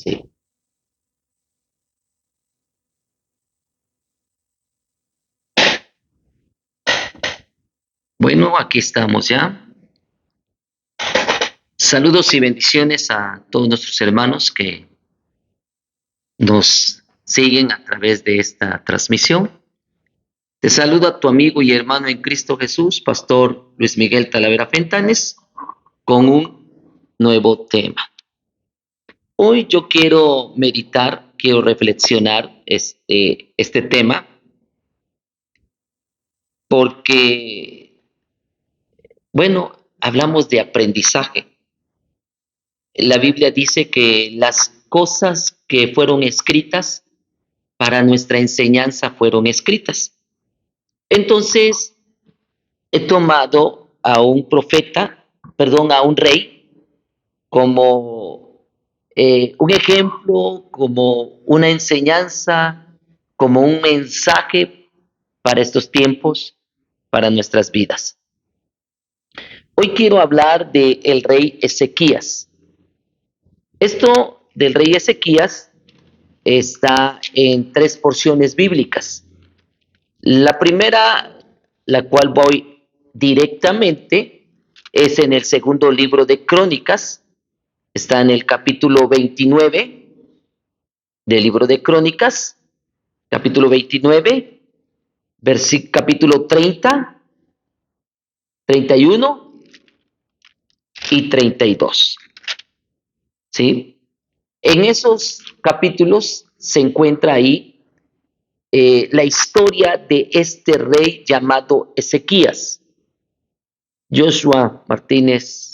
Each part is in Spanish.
Sí. Bueno, aquí estamos ya. Saludos y bendiciones a todos nuestros hermanos que nos siguen a través de esta transmisión. Te saluda tu amigo y hermano en Cristo Jesús, Pastor Luis Miguel Talavera Fentanes, con un nuevo tema. Hoy yo quiero meditar, quiero reflexionar este tema, porque, bueno, hablamos de aprendizaje. La Biblia dice que las cosas que fueron escritas para nuestra enseñanza fueron escritas. Entonces, he tomado a un profeta, perdón, a un rey, como un ejemplo, como una enseñanza, como un mensaje para estos tiempos, para nuestras vidas. Hoy quiero hablar del rey Ezequías. Esto del rey Ezequías está en tres porciones bíblicas. La primera, la cual voy directamente, es en el segundo libro de Crónicas. Está en el capítulo 29 del libro de Crónicas, capítulo 29, capítulo 30, 31 y 32. ¿Sí? En esos capítulos se encuentra ahí la historia de este rey llamado Ezequías. Joshua Martínez,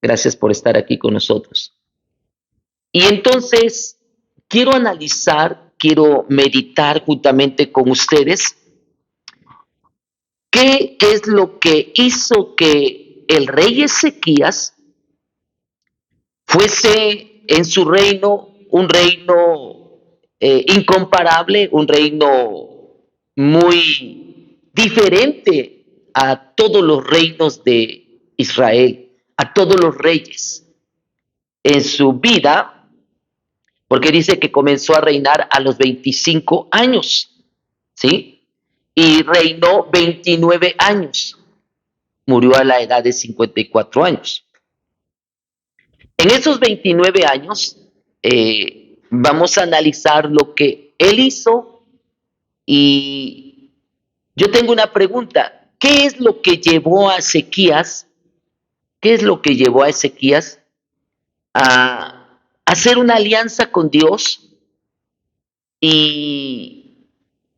gracias por estar aquí con nosotros. Y entonces quiero analizar, quiero meditar juntamente con ustedes qué es lo que hizo que el rey Ezequías fuese en su reino un reino incomparable, un reino muy diferente a todos los reinos de Israel, a todos los reyes. En su vida, porque dice que comenzó a reinar a los 25 años, ¿sí? Y reinó 29 años, murió a la edad de 54 años. En esos 29 años vamos a analizar lo que él hizo y yo tengo una pregunta. ¿Qué es lo que llevó a Ezequías? ¿Qué es lo que llevó a Ezequías a hacer una alianza con Dios y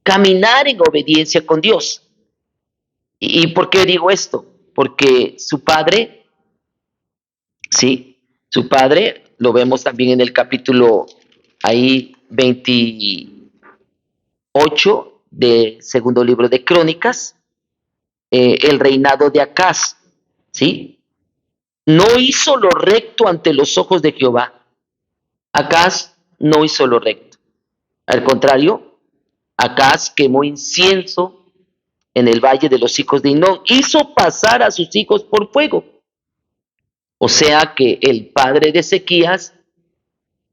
caminar en obediencia con Dios? ¿Y por qué digo esto? Porque su padre, sí, su padre, lo vemos también en el capítulo ahí 28 del segundo libro de Crónicas, el reinado de Acaz, ¿sí? No hizo lo recto ante los ojos de Jehová. Acaz no hizo lo recto. Al contrario, Acaz quemó incienso en el valle de los hijos de Hinnom, hizo pasar a sus hijos por fuego. O sea que el padre de Ezequías,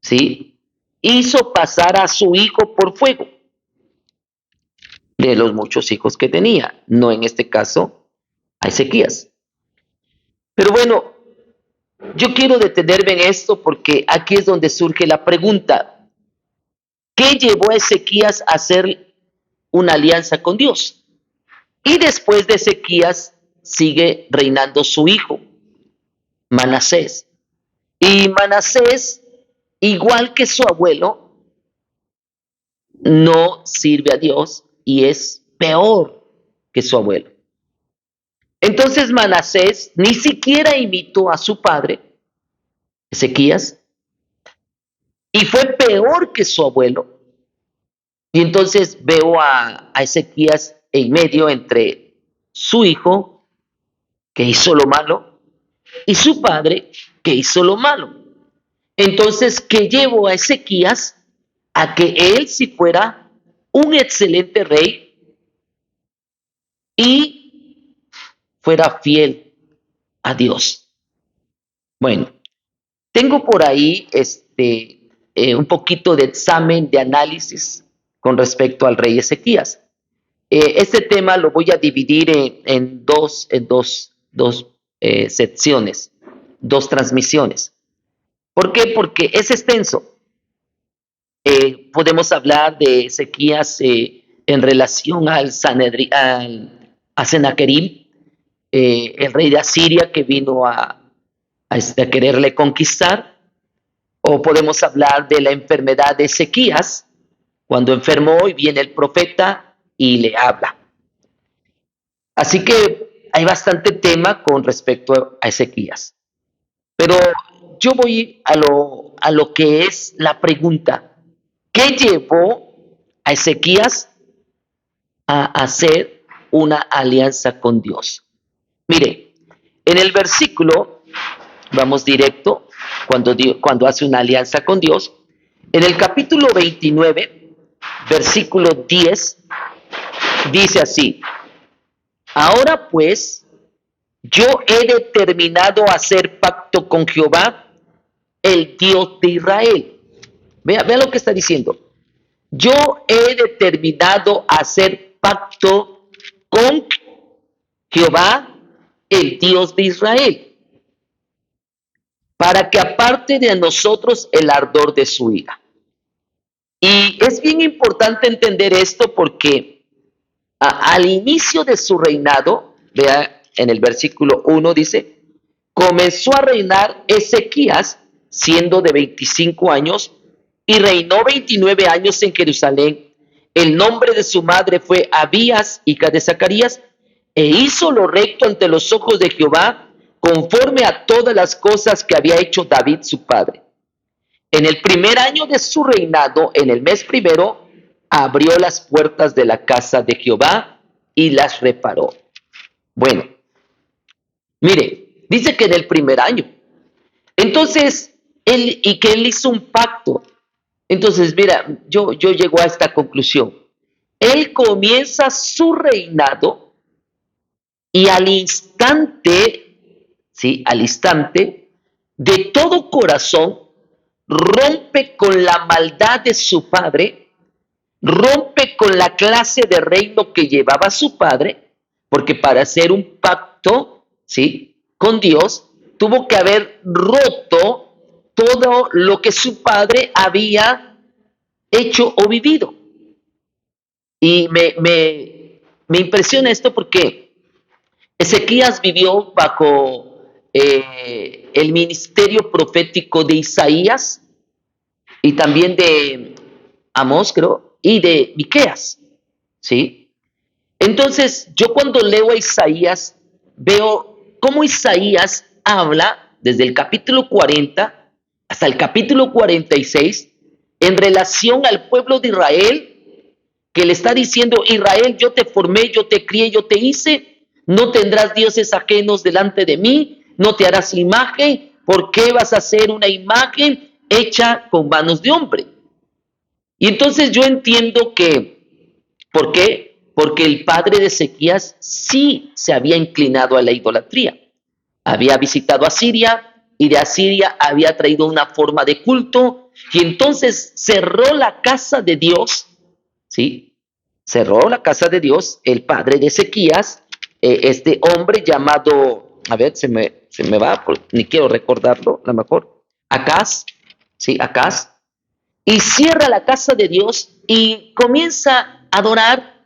¿sí? Hizo pasar a su hijo por fuego, de los muchos hijos que tenía, no en este caso a Ezequías. Pero bueno, yo quiero detenerme en esto porque aquí es donde surge la pregunta: ¿qué llevó a Ezequías a hacer una alianza con Dios? Y después de Ezequías sigue reinando su hijo, Manasés. Y Manasés, igual que su abuelo, no sirve a Dios y es peor que su abuelo. Entonces Manasés ni siquiera imitó a su padre, Ezequías, y fue peor que su abuelo. Y entonces veo a Ezequías en medio entre su hijo, que hizo lo malo, y su padre, que hizo lo malo. Entonces, ¿qué llevó a Ezequías a que él sí fuera un excelente rey y fuera fiel a Dios? Bueno, tengo por ahí un poquito de examen, de análisis con respecto al rey Ezequías. Este tema lo voy a dividir en dos secciones, dos transmisiones. ¿Por qué? Porque es extenso. Podemos hablar de Ezequías en relación a Sennacherib, el rey de Asiria que vino a quererle conquistar, o podemos hablar de la enfermedad de Ezequías, cuando enfermó y viene el profeta y le habla. Así que hay bastante tema con respecto a Ezequías. Pero yo voy a lo que es la pregunta. ¿Qué llevó a Ezequías a hacer una alianza con Dios? Mire, en el versículo, vamos directo, cuando hace una alianza con Dios, en el capítulo 29, versículo 10, dice así: ahora pues, yo he determinado hacer pacto con Jehová, el Dios de Israel. Vea lo que está diciendo. Yo he determinado hacer pacto con Jehová, el Dios de Israel, para que aparte de nosotros el ardor de su ira. Y es bien importante entender esto porque al inicio de su reinado, vea en el versículo 1 dice, comenzó a reinar Ezequías siendo de 25 años y reinó 29 años en Jerusalén. El nombre de su madre fue Abías, hija de Zacarías, e hizo lo recto ante los ojos de Jehová, conforme a todas las cosas que había hecho David su padre. En el primer año de su reinado, en el mes primero, abrió las puertas de la casa de Jehová y las reparó. Bueno, mire, dice que en el primer año. Entonces, él hizo un pacto. Entonces, mira, yo llego a esta conclusión. Él comienza su reinado y al instante, ¿sí? Al instante, de todo corazón, rompe con la maldad de su padre, rompe con la clase de reino que llevaba su padre, porque para hacer un pacto, ¿sí? Con Dios, tuvo que haber roto todo lo que su padre había hecho o vivido. Y me impresiona esto porque Ezequías vivió bajo el ministerio profético de Isaías y también de Amós, creo, y de Miqueas, ¿sí? Entonces, yo cuando leo a Isaías, veo cómo Isaías habla desde el capítulo 40 hasta el capítulo 46 en relación al pueblo de Israel, que le está diciendo, Israel, yo te formé, yo te crié, yo te hice, no tendrás dioses ajenos delante de mí, no te harás imagen, ¿por qué vas a hacer una imagen hecha con manos de hombre? Y entonces yo entiendo que, ¿por qué? Porque el padre de Ezequías sí se había inclinado a la idolatría. Había visitado a Siria y de Asiria había traído una forma de culto y entonces cerró la casa de Dios, ¿sí? Cerró la casa de Dios, el padre de Ezequías, este hombre llamado, a ver, se me va, ni quiero recordarlo, a lo mejor, Acaz, ¿sí? Acaz, y cierra la casa de Dios y comienza a adorar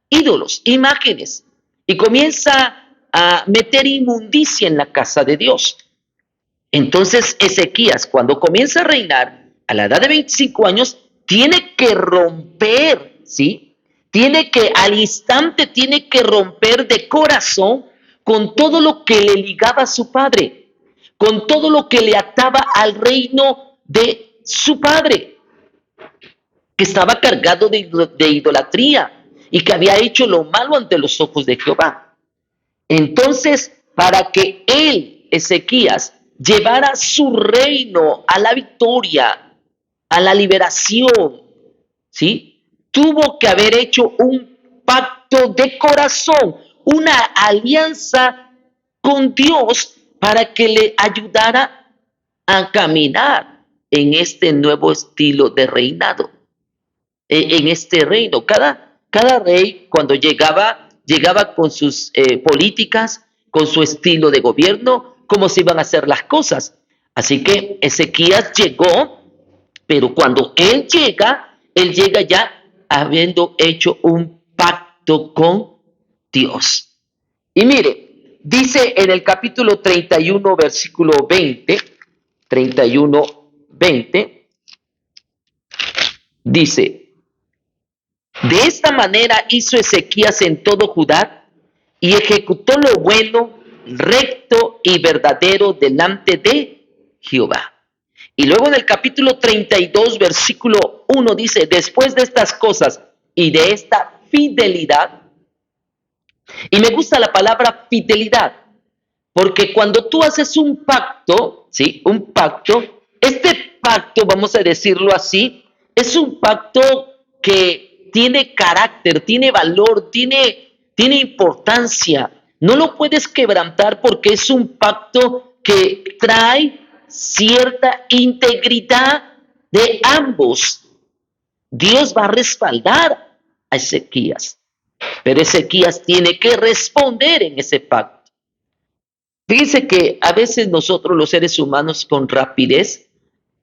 ídolos, imágenes, y comienza a meter inmundicia en la casa de Dios. Entonces Ezequías, cuando comienza a reinar a la edad de 25 años, tiene que romper, ¿sí? Al instante tiene que romper de corazón con todo lo que le ligaba a su padre, con todo lo que le ataba al reino de su padre, que estaba cargado de idolatría y que había hecho lo malo ante los ojos de Jehová. Entonces, para que él, Ezequías, llevara su reino a la victoria, a la liberación, ¿sí? Tuvo que haber hecho un pacto de corazón, una alianza con Dios para que le ayudara a caminar. en este nuevo estilo de reinado, en este reino. Cada rey cuando llegaba con sus políticas, con su estilo de gobierno, cómo se iban a hacer las cosas. Así que Ezequías llegó, pero cuando él llega ya habiendo hecho un pacto con Dios. Y mire, dice en el capítulo 31, versículo 20, 31, 20, dice, de esta manera hizo Ezequías en todo Judá y ejecutó lo bueno, recto y verdadero delante de Jehová. Y luego en el capítulo 32, versículo 1 dice, después de estas cosas y de esta fidelidad, y me gusta la palabra fidelidad, porque cuando tú haces un pacto, ¿sí? Un pacto, este pacto, vamos a decirlo así, es un pacto que tiene carácter, tiene valor, tiene importancia. No lo puedes quebrantar porque es un pacto que trae cierta integridad de ambos. Dios va a respaldar a Ezequías, pero Ezequías tiene que responder en ese pacto. Fíjense que a veces nosotros los seres humanos con rapidez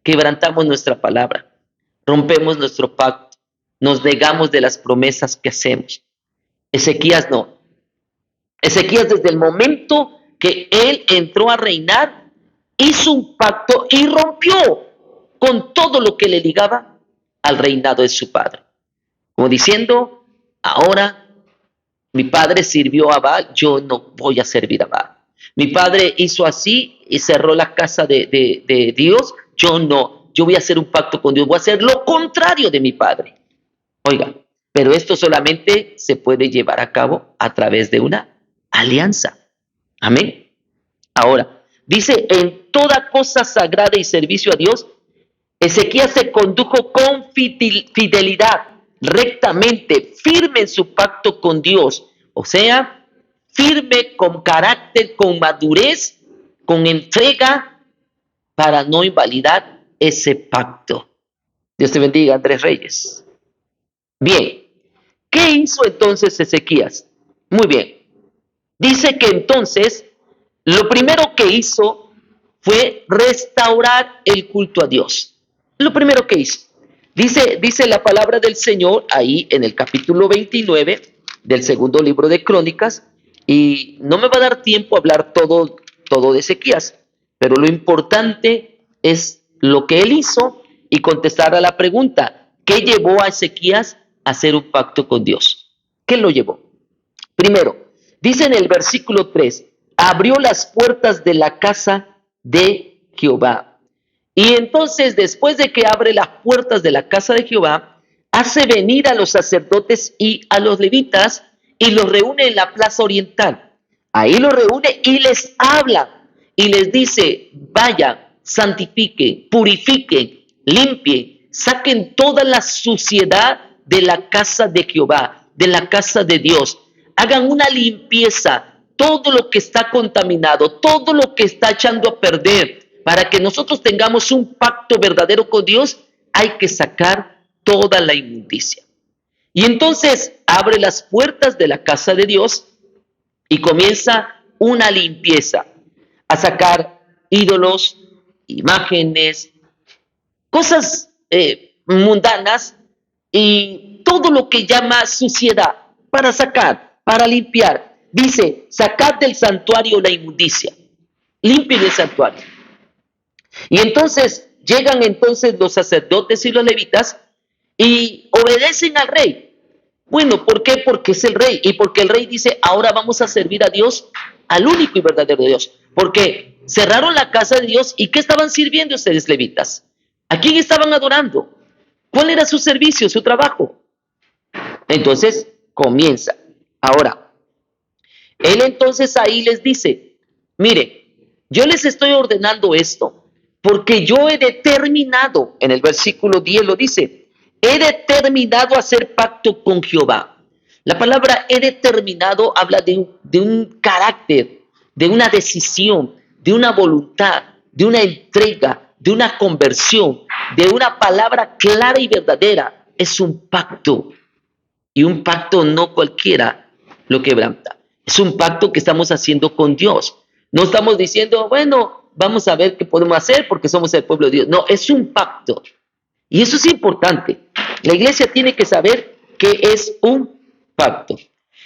quebrantamos nuestra palabra, rompemos nuestro pacto, nos negamos de las promesas que hacemos. Ezequías no. Ezequías desde el momento que él entró a reinar, hizo un pacto y rompió con todo lo que le ligaba al reinado de su padre. Como diciendo, ahora mi padre sirvió a Baal, yo no voy a servir a Baal. Mi padre hizo así y cerró la casa de Dios, yo no. Yo voy a hacer un pacto con Dios, voy a hacer lo contrario de mi padre. Oiga, pero esto solamente se puede llevar a cabo a través de una alianza. Amén. Ahora, dice, en toda cosa sagrada y servicio a Dios, Ezequías se condujo con fidelidad, rectamente, firme en su pacto con Dios. O sea, firme con carácter, con madurez, con entrega, para no invalidar ese pacto. Dios te bendiga, Andrés Reyes. Bien, ¿qué hizo entonces Ezequías? Muy bien. Dice que entonces lo primero que hizo fue restaurar el culto a Dios. Lo primero que hizo. Dice la palabra del Señor ahí en el capítulo 29 del segundo libro de Crónicas, y no me va a dar tiempo a hablar todo de Ezequías, pero lo importante es lo que él hizo y contestar a la pregunta, ¿qué llevó a Ezequías a hacer un pacto con Dios? ¿Qué lo llevó? Primero, dice en el versículo 3, abrió las puertas de la casa de Jehová. Y entonces, después de que abre las puertas de la casa de Jehová, hace venir a los sacerdotes y a los levitas y los reúne en la plaza oriental. Ahí los reúne y les habla y les dice, vayan, santifiquen, purifiquen, limpien, saquen toda la suciedad de la casa de Jehová, de la casa de Dios. Hagan una limpieza, todo lo que está contaminado, todo lo que está echando a perder. Para que nosotros tengamos un pacto verdadero con Dios, hay que sacar toda la inmundicia. Y entonces abre las puertas de la casa de Dios y comienza una limpieza, a sacar ídolos, imágenes, cosas mundanas y todo lo que llama suciedad para sacar, para limpiar. Dice, sacad del santuario la inmundicia, limpien el santuario. Y entonces llegan entonces los sacerdotes y los levitas y obedecen al rey. Bueno, ¿por qué? Porque es el rey y porque el rey dice, ahora vamos a servir a Dios, al único y verdadero Dios. Porque cerraron la casa de Dios y ¿qué estaban sirviendo ustedes levitas? ¿A quién estaban adorando? ¿Cuál era su servicio, su trabajo? Entonces comienza. Ahora, él entonces ahí les dice, mire, yo les estoy ordenando esto porque yo he determinado, en el versículo 10 lo dice, he determinado hacer pacto con Jehová. La palabra he determinado habla de un carácter, de una decisión, de una voluntad, de una entrega, de una conversión, de una palabra clara y verdadera. Es un pacto. Y un pacto no cualquiera lo quebranta. Es un pacto que estamos haciendo con Dios. No estamos diciendo, bueno, vamos a ver qué podemos hacer porque somos el pueblo de Dios. No, es un pacto. Y eso es importante. La iglesia tiene que saber que es un pacto.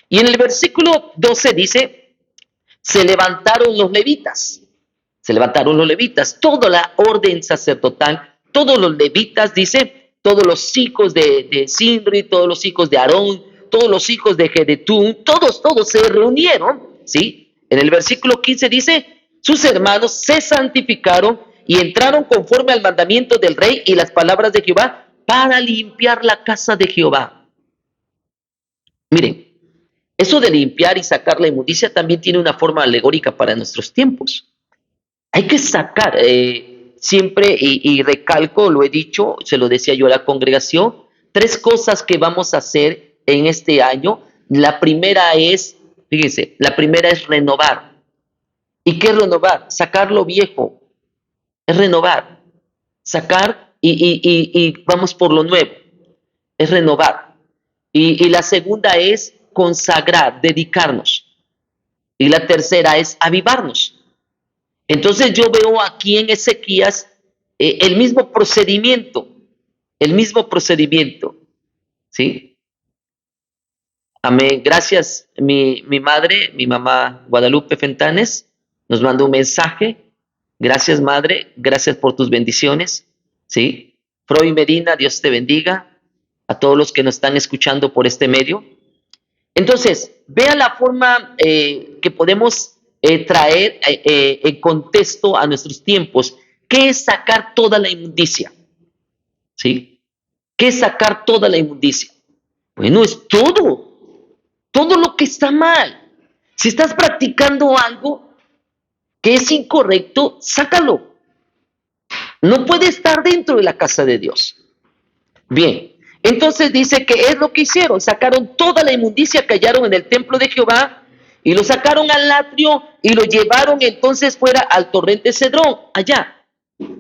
Y en el versículo 12 dice, se levantaron los levitas. Se levantaron los levitas. Toda la orden sacerdotal, todos los levitas, dice, todos los hijos de Sinri, todos los hijos de Aarón, todos los hijos de Jedetún, todos se reunieron, ¿sí? En el versículo 15 dice, sus hermanos se santificaron y entraron conforme al mandamiento del rey y las palabras de Jehová para limpiar la casa de Jehová. Miren, eso de limpiar y sacar la inmundicia también tiene una forma alegórica para nuestros tiempos. Hay que sacar, siempre, y recalco, lo he dicho, se lo decía yo a la congregación, 3 cosas que vamos a hacer en este año. La primera es, fíjense, la primera es renovar. ¿Y qué es renovar? Sacar lo viejo, es renovar. Sacar y vamos por lo nuevo, es renovar. Y la segunda es consagrar, dedicarnos. Y la tercera es avivarnos. Entonces yo veo aquí en Ezequías el mismo procedimiento, ¿sí? Amén. Gracias, mi madre, mi mamá Guadalupe Fentanes, nos mandó un mensaje. Gracias, madre, gracias por tus bendiciones, ¿sí? Freud Medina, Dios te bendiga, a todos los que nos están escuchando por este medio. Entonces, vea la forma que podemos traer en contexto a nuestros tiempos. ¿Qué es sacar toda la inmundicia? ¿Sí? ¿Qué es sacar toda la inmundicia? Bueno, es todo lo que está mal. Si estás practicando algo que es incorrecto, sácalo. No puede estar dentro de la casa de Dios. Bien, entonces dice que es lo que hicieron, sacaron toda la inmundicia que hallaron en el templo de Jehová y lo sacaron al atrio y lo llevaron entonces fuera al torrente Cedrón, allá,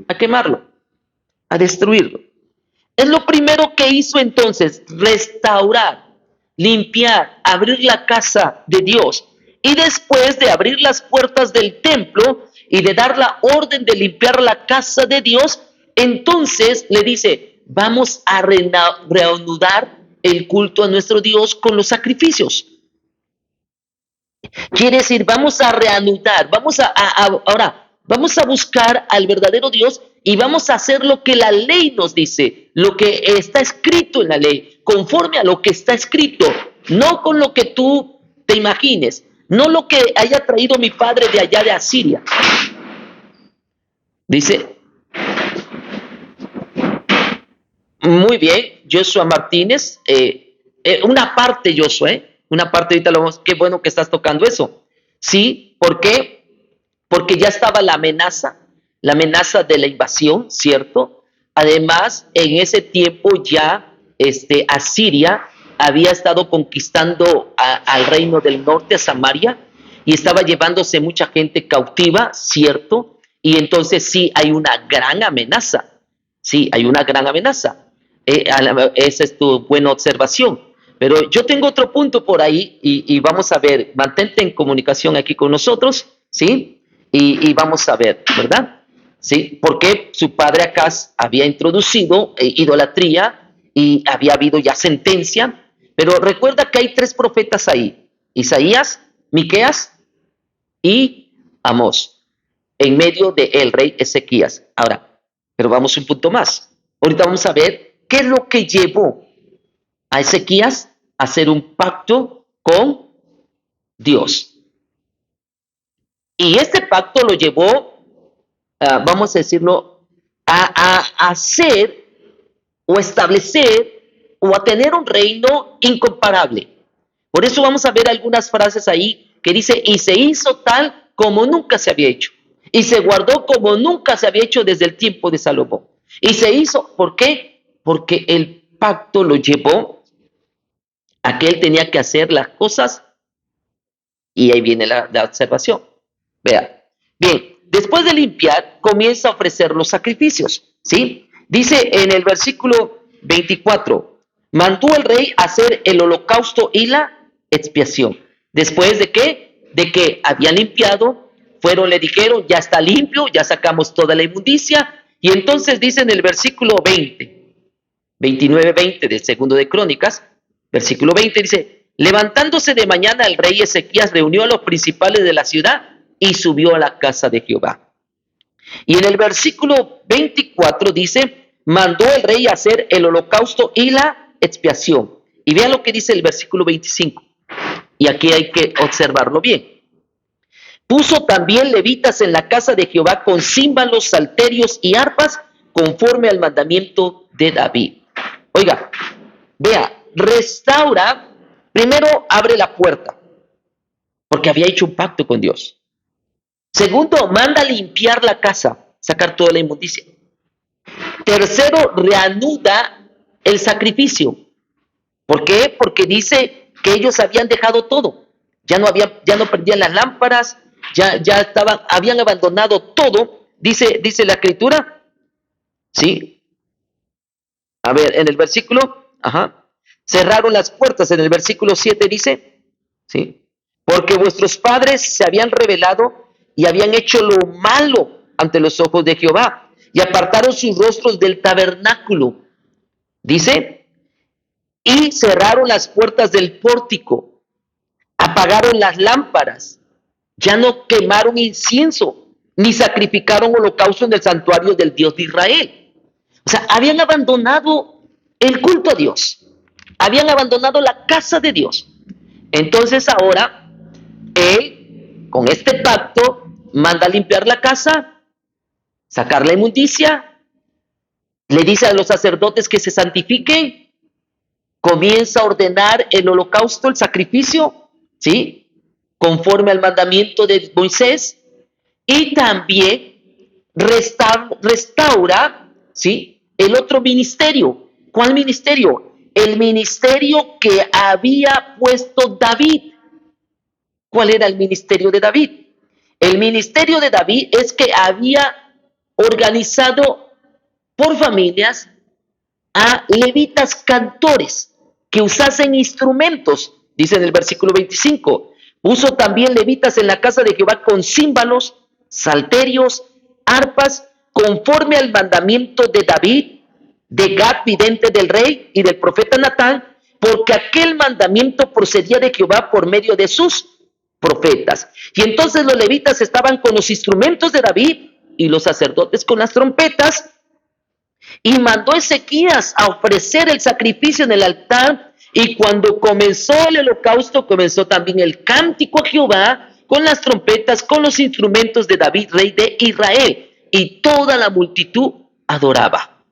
a quemarlo, a destruirlo. Es lo primero que hizo entonces, restaurar, limpiar, abrir la casa de Dios. Y después de abrir las puertas del templo y de dar la orden de limpiar la casa de Dios, entonces le dice, vamos a reanudar el culto a nuestro Dios con los sacrificios. Quiere decir, vamos a reanudar, ahora, vamos a buscar al verdadero Dios y vamos a hacer lo que la ley nos dice, lo que está escrito en la ley, conforme a lo que está escrito, no con lo que tú te imagines, no lo que haya traído mi padre de allá de Asiria. Dice, muy bien, Joshua Martínez, una parte, Joshua, una parte, ahorita lo vamos, qué bueno que estás tocando eso. Sí, ¿por qué? Porque ya estaba la amenaza de la invasión, ¿cierto? Además, en ese tiempo ya Asiria había estado conquistando al reino del norte, a Samaria, y estaba llevándose mucha gente cautiva, ¿cierto? Y entonces sí hay una gran amenaza, sí, hay una gran amenaza. Esa es tu buena observación. Pero yo tengo otro punto por ahí y vamos a ver, mantente en comunicación aquí con nosotros, ¿sí? Y vamos a ver, ¿verdad? ¿Sí? Porque su padre Acaz había introducido idolatría y había habido ya sentencia, pero recuerda que hay 3 profetas ahí, Isaías, Miqueas y Amós, en medio del rey Ezequías. Ahora, pero vamos un punto más. Ahorita vamos a ver qué es lo que llevó a Ezequías a hacer un pacto con Dios. Y este pacto lo llevó, vamos a decirlo, a hacer o establecer o a tener un reino incomparable. Por eso vamos a ver algunas frases ahí que dice, y se hizo tal como nunca se había hecho. Y se guardó como nunca se había hecho desde el tiempo de Salomón. Y se hizo, ¿por qué? Porque el pacto lo llevó a que él tenía que hacer las cosas, y ahí viene la observación. Vea, bien, después de limpiar, comienza a ofrecer los sacrificios, ¿sí? Dice en el versículo 24, mandó el rey hacer el holocausto y la expiación. ¿Después de qué? De que había limpiado, fueron, le dijeron, ya está limpio, ya sacamos toda la inmundicia. Y entonces dice en el versículo 20, 29-20 del segundo de Crónicas, versículo 20 dice, levantándose de mañana el rey Ezequías reunió a los principales de la ciudad y subió a la casa de Jehová. Y en el versículo 24 dice, mandó el rey a hacer el holocausto y la expiación. Y vean lo que dice el versículo 25. Y aquí hay que observarlo bien. Puso también levitas en la casa de Jehová con címbalos, salterios y arpas, conforme al mandamiento de David. Oiga, vea, restaura, primero abre la puerta, porque había hecho un pacto con Dios. Segundo, manda limpiar la casa, sacar toda la inmundicia. Tercero, reanuda el sacrificio. ¿Por qué? Porque dice que ellos habían dejado todo. Ya no prendían las lámparas, habían abandonado todo. Dice la escritura, ¿sí? A ver, en el versículo, cerraron las puertas. En el versículo 7 dice, ¿sí? Porque vuestros padres se habían rebelado y habían hecho lo malo ante los ojos de Jehová y apartaron sus rostros del tabernáculo. Dice, y cerraron las puertas del pórtico, apagaron las lámparas, ya no quemaron incienso, ni sacrificaron holocausto en el santuario del Dios de Israel. O sea, habían abandonado el culto a Dios, habían abandonado la casa de Dios. Entonces ahora, él, con este pacto, manda limpiar la casa, sacar la inmundicia, le dice a los sacerdotes que se santifiquen, comienza a ordenar el holocausto, el sacrificio, ¿sí? Conforme al mandamiento de Moisés, y también restaura, ¿sí? El otro ministerio. ¿Cuál ministerio? El ministerio que había puesto David. ¿Cuál era el ministerio de David? El ministerio de David es que había organizado por familias a levitas cantores que usasen instrumentos, dice en el versículo 25. Puso también levitas en la casa de Jehová con címbalos, salterios, arpas, conforme al mandamiento de David, de Gad, vidente del rey, y del profeta Natán, porque aquel mandamiento procedía de Jehová por medio de sus profetas. Y entonces los levitas estaban con los instrumentos de David y los sacerdotes con las trompetas, y mandó Ezequías a ofrecer el sacrificio en el altar, y cuando comenzó el holocausto, comenzó también el cántico a Jehová, con las trompetas, con los instrumentos de David, rey de Israel, y toda la multitud adoraba.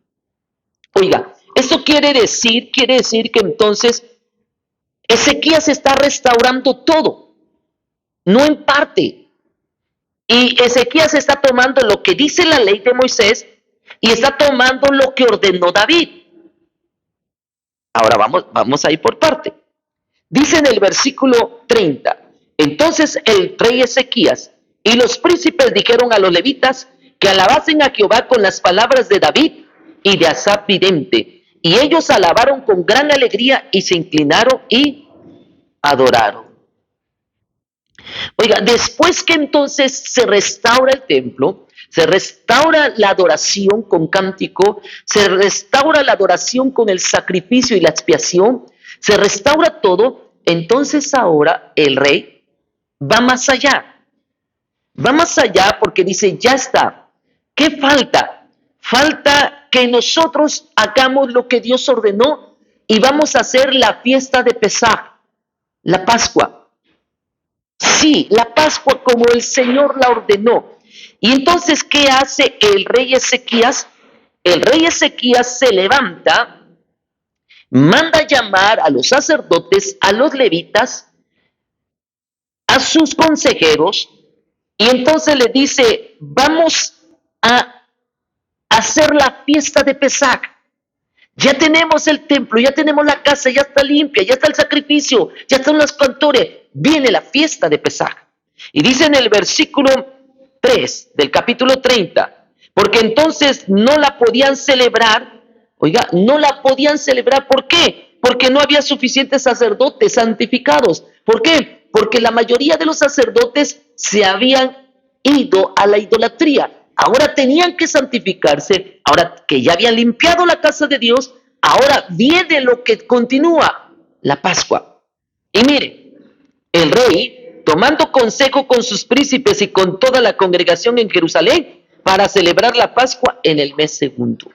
Oiga, esto quiere decir que entonces Ezequías está restaurando todo, no en parte. Y Ezequías está tomando lo que dice la ley de Moisés y está tomando lo que ordenó David. Ahora vamos a ir por parte. Dice en el versículo 30, entonces el rey Ezequías y los príncipes dijeron a los levitas que alabasen a Jehová con las palabras de David y de Asaf vidente. Y ellos alabaron con gran alegría y se inclinaron y adoraron. Oiga, después que entonces se restaura el templo, se restaura la adoración con cántico, se restaura la adoración con el sacrificio y la expiación, se restaura todo, entonces ahora el rey va más allá. Va más allá porque dice, ya está. ¿Qué falta? Falta que nosotros hagamos lo que Dios ordenó y vamos a hacer la fiesta de Pesaj, la Pascua. Sí, la Pascua como el Señor la ordenó. Y entonces, ¿qué hace el rey Ezequías? El rey Ezequías se levanta, manda llamar a los sacerdotes, a los levitas, a sus consejeros, y entonces le dice, vamos a hacer la fiesta de Pesaj. Ya tenemos el templo, ya tenemos la casa, ya está limpia, ya está el sacrificio, ya están los cantores. Viene la fiesta de Pesaj. Y dice en el versículo 3 del capítulo 30, porque entonces no la podían celebrar. Oiga, no la podían celebrar. ¿Por qué? Porque no había suficientes sacerdotes santificados. ¿Por qué? Porque la mayoría de los sacerdotes se habían ido a la idolatría. Ahora tenían que santificarse. Ahora que ya habían limpiado la casa de Dios, ahora viene lo que continúa, la Pascua. Y mire, el rey, tomando consejo con sus príncipes y con toda la congregación en Jerusalén, para celebrar la Pascua en el mes segundo.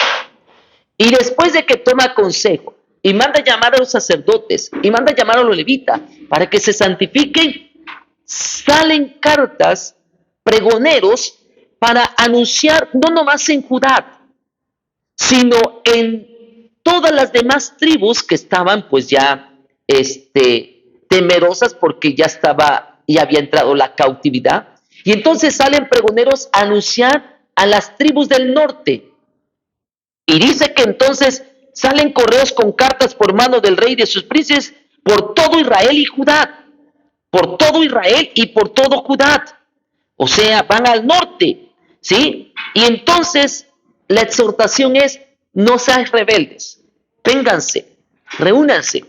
Y después de que toma consejo y manda llamar a los sacerdotes y manda llamar a los levitas para que se santifiquen, salen cartas, pregoneros, para anunciar no nomás en Judá, sino en todas las demás tribus que estaban pues ya temerosas porque ya había entrado la cautividad. Y entonces salen pregoneros a anunciar a las tribus del norte. Y dice que entonces salen correos con cartas por mano del rey y de sus príncipes por todo Israel y Judá. Por todo Israel y por todo Judá. O sea, van al norte, ¿sí? Y entonces la exhortación es: no seáis rebeldes, vénganse, reúnanse.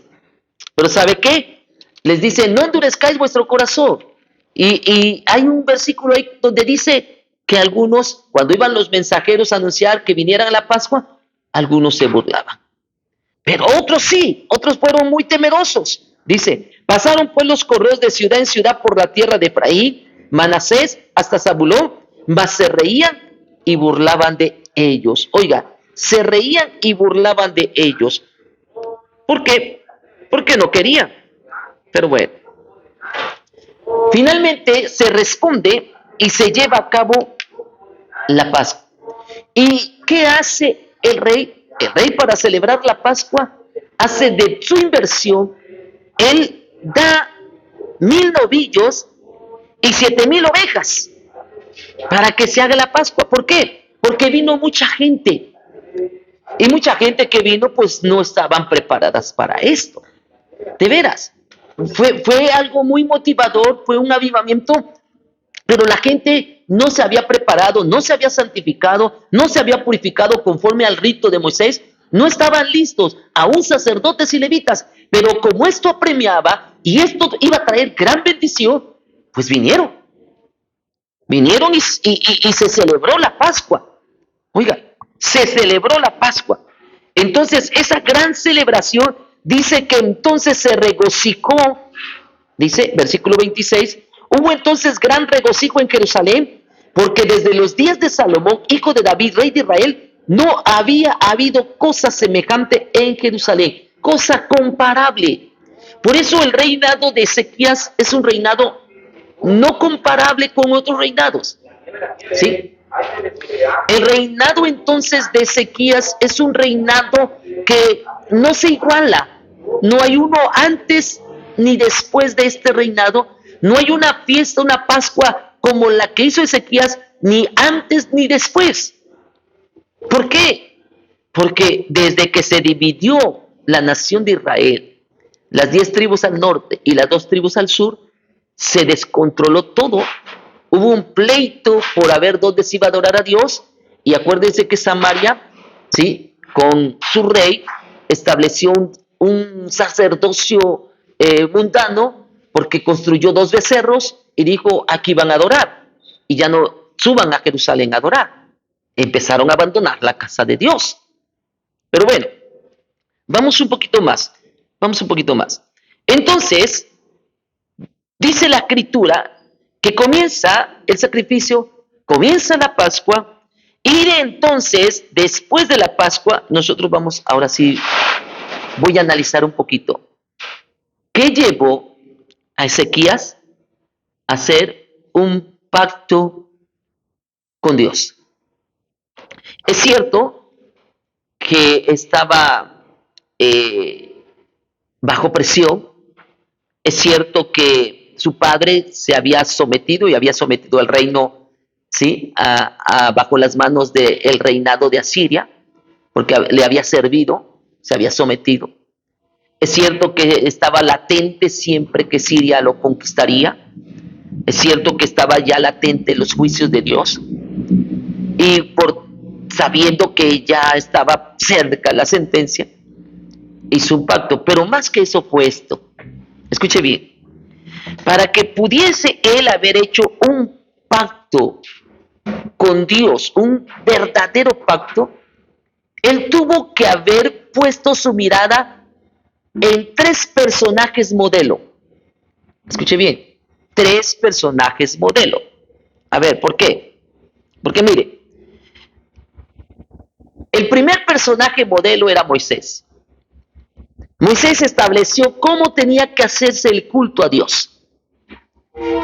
Pero ¿sabe qué? Les dice: no endurezcáis vuestro corazón. Y hay un versículo ahí donde dice que algunos, cuando iban los mensajeros a anunciar que vinieran a la Pascua, algunos se burlaban. Pero otros sí, otros fueron muy temerosos. Dice: pasaron pues los correos de ciudad en ciudad por la tierra de Efraín, Manasés, hasta Zabulón, mas se reían y burlaban de ellos. Oiga, se reían y burlaban de ellos. ¿Por qué? Porque no querían. Pero bueno, finalmente se responde y se lleva a cabo la Pascua. ¿Y qué hace el rey? El rey, para celebrar la Pascua, hace de su inversión, él da 1000 novillos y 7000 ovejas para que se haga la Pascua. ¿Por qué? Porque vino mucha gente. Y mucha gente que vino pues no estaban preparadas para esto. De veras, fue algo muy motivador, fue un avivamiento, pero la gente no se había preparado, no se había santificado, no se había purificado conforme al rito de Moisés, no estaban listos, aún sacerdotes y levitas, pero como esto apremiaba y esto iba a traer gran bendición, pues vinieron y se celebró la Pascua. Oiga, se celebró la Pascua. Entonces, esa gran celebración dice que entonces se regocijó, dice versículo 26, hubo entonces gran regocijo en Jerusalén, porque desde los días de Salomón, hijo de David, rey de Israel, no había habido cosa semejante en Jerusalén, cosa comparable. Por eso el reinado de Ezequías es un reinado no comparable con otros reinados, ¿sí? El reinado entonces de Ezequías es un reinado que no se iguala. No hay uno antes ni después de este reinado. No hay una fiesta, una Pascua como la que hizo Ezequías, ni antes ni después. ¿Por qué? Porque desde que se dividió la nación de Israel, las 10 tribus al norte y las 2 tribus al sur, se descontroló todo. Hubo un pleito por ver dónde se iba a adorar a Dios. Y acuérdense que Samaria, ¿sí?, con su rey, estableció un sacerdocio mundano, porque construyó 2 becerros y dijo: aquí van a adorar. Y ya no suban a Jerusalén a adorar. Empezaron a abandonar la casa de Dios. Pero bueno, vamos un poquito más. Vamos un poquito más. Entonces, dice la escritura que comienza el sacrificio, comienza la Pascua, y entonces, después de la Pascua, nosotros vamos, ahora sí, voy a analizar un poquito. ¿Qué llevó a Ezequías a hacer un pacto con Dios? Es cierto que estaba bajo presión, es cierto que su padre se había sometido y había sometido al reino, ¿sí?, bajo las manos del reinado de Asiria, porque le había servido, se había sometido. Es cierto que estaba latente siempre que Siria lo conquistaría, Es cierto que estaba ya latente los juicios de Dios y por sabiendo que ya estaba cerca la sentencia, hizo un pacto. Pero más que eso fue esto. Escuche bien. Para que pudiese él haber hecho un pacto con Dios, un verdadero pacto, él tuvo que haber puesto su mirada en tres personajes modelo. Escuche bien, tres personajes modelo. A ver, ¿por qué? Porque mire, el primer personaje modelo era Moisés. Moisés estableció cómo tenía que hacerse el culto a Dios.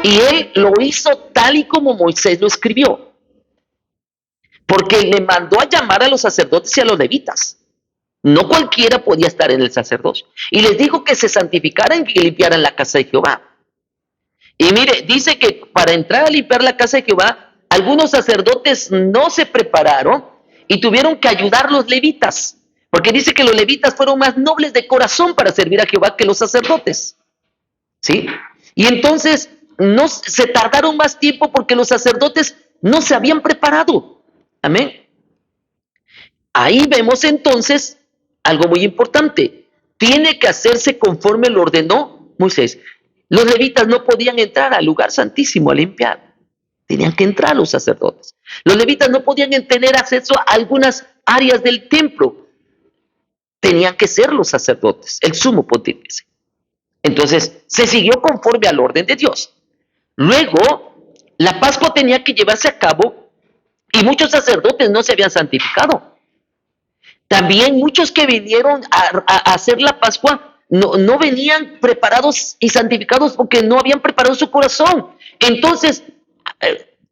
Y él lo hizo tal y como Moisés lo escribió. Porque le mandó a llamar a los sacerdotes y a los levitas. No cualquiera podía estar en el sacerdocio. Y les dijo que se santificaran y que limpiaran la casa de Jehová. Y mire, dice que para entrar a limpiar la casa de Jehová, algunos sacerdotes no se prepararon y tuvieron que ayudar los levitas. Porque dice que los levitas fueron más nobles de corazón para servir a Jehová que los sacerdotes. ¿Sí? Y entonces no se tardaron más tiempo porque los sacerdotes no se habían preparado. Amén. Ahí vemos entonces algo muy importante. Tiene que hacerse conforme lo ordenó Moisés. Los levitas no podían entrar al lugar santísimo a limpiar. Tenían que entrar los sacerdotes. Los levitas no podían tener acceso a algunas áreas del templo. Tenían que ser los sacerdotes, el sumo pontífice. Entonces, se siguió conforme al orden de Dios. Luego, la Pascua tenía que llevarse a cabo y muchos sacerdotes no se habían santificado. También muchos que vinieron a hacer la Pascua no venían preparados y santificados porque no habían preparado su corazón. Entonces,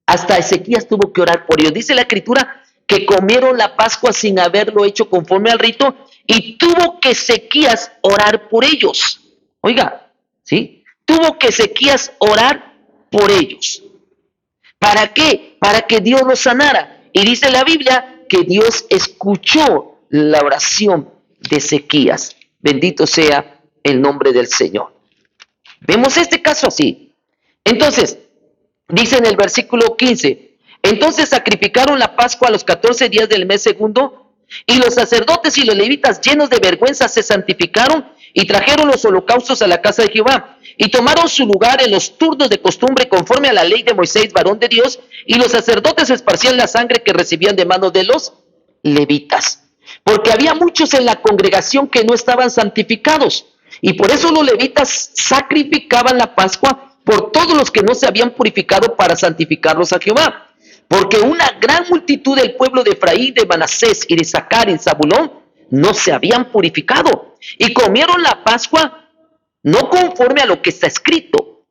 hasta Ezequías tuvo que orar por ellos. Dice la Escritura que comieron la Pascua sin haberlo hecho conforme al rito y tuvo que Ezequías orar por ellos. Oiga, ¿sí? Tuvo que Ezequías orar por ellos. ¿Para qué? Para que Dios los sanara. Y dice la Biblia que Dios escuchó la oración de Ezequías. Bendito sea el nombre del Señor. Vemos este caso así. Entonces, dice en el versículo 15, entonces sacrificaron la Pascua a los 14 días del mes segundo, y los sacerdotes y los levitas llenos de vergüenza se santificaron y trajeron los holocaustos a la casa de Jehová, y tomaron su lugar en los turnos de costumbre conforme a la ley de Moisés, varón de Dios, y los sacerdotes esparcían la sangre que recibían de manos de los levitas. Porque había muchos en la congregación que no estaban santificados, y por eso los levitas sacrificaban la Pascua por todos los que no se habían purificado para santificarlos a Jehová. Porque una gran multitud del pueblo de Efraín, de Manasés y de Isaacar y Zabulón no se habían purificado y comieron la Pascua no conforme a lo que está escrito.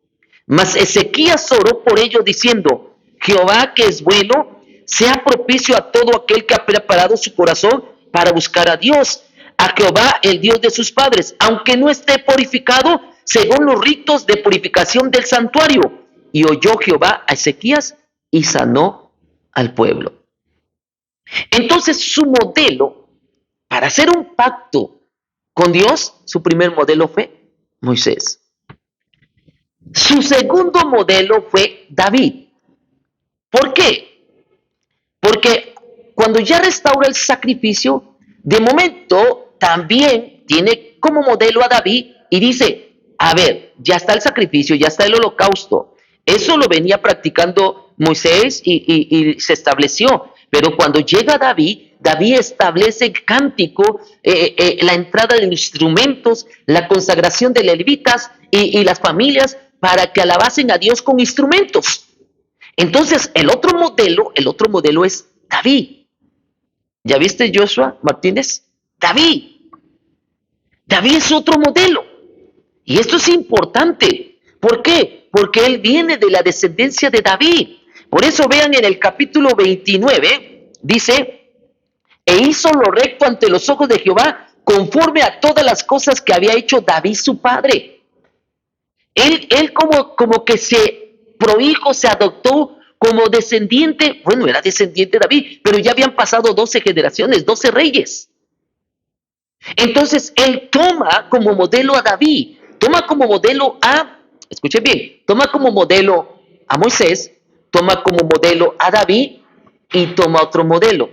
Mas Ezequías oró por ellos diciendo, Jehová que es bueno, sea propicio a todo aquel que ha preparado su corazón para buscar a Dios, a Jehová el Dios de sus padres, aunque no esté purificado según los ritos de purificación del santuario. Y oyó Jehová a Ezequías y sanó al pueblo. Entonces su modelo para hacer un pacto con Dios, su primer modelo fue Moisés. Su segundo modelo fue David. ¿Por qué? Porque cuando ya restaura el sacrificio, de momento también tiene como modelo a David y dice, a ver, ya está el sacrificio, ya está el holocausto. Eso lo venía practicando Moisés y se estableció. Pero cuando llega David, David establece el cántico, la entrada de instrumentos, la consagración de levitas y las familias para que alabasen a Dios con instrumentos. Entonces, el otro modelo es David. ¿Ya viste, Joshua Martínez? David. David es otro modelo. Y esto es importante. ¿Por qué? Porque él viene de la descendencia de David. Por eso vean en el capítulo 29, dice, e hizo lo recto ante los ojos de Jehová, conforme a todas las cosas que había hecho David su padre. Él como que se prohijo, se adoptó como descendiente, bueno, era descendiente de David, pero ya habían pasado 12 generaciones, 12 reyes. Entonces, él toma como modelo a David, toma como modelo a, escuchen bien, toma como modelo a Moisés, toma como modelo a David y toma otro modelo,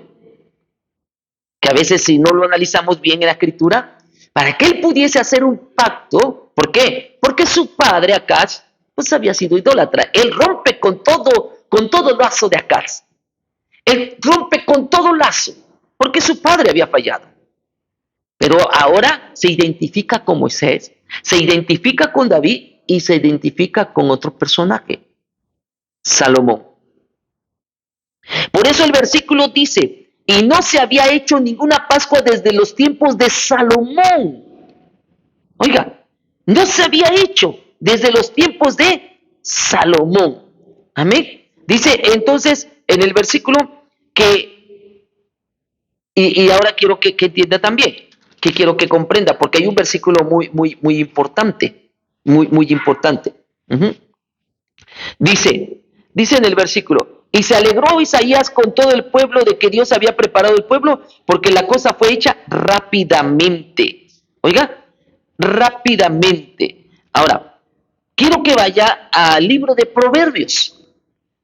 que a veces si no lo analizamos bien en la escritura, para que él pudiese hacer un pacto, ¿por qué? Porque su padre Acaz, pues había sido idólatra. Él rompe con todo lazo de Acaz. Él rompe con todo lazo, porque su padre había fallado. Pero ahora se identifica con Moisés, se identifica con David y se identifica con otro personaje, Salomón. Por eso el versículo dice, y no se había hecho ninguna Pascua desde los tiempos de Salomón. Oiga, no se había hecho desde los tiempos de Salomón. Amén. Dice entonces en el versículo que, y ahora quiero que entienda también, que quiero que comprenda, porque hay un versículo muy importante, muy importante. Uh-huh. Dice en el versículo, y se alegró Isaías con todo el pueblo de que Dios había preparado el pueblo, porque la cosa fue hecha rápidamente. Oiga, rápidamente. Ahora, quiero que vaya al libro de Proverbios.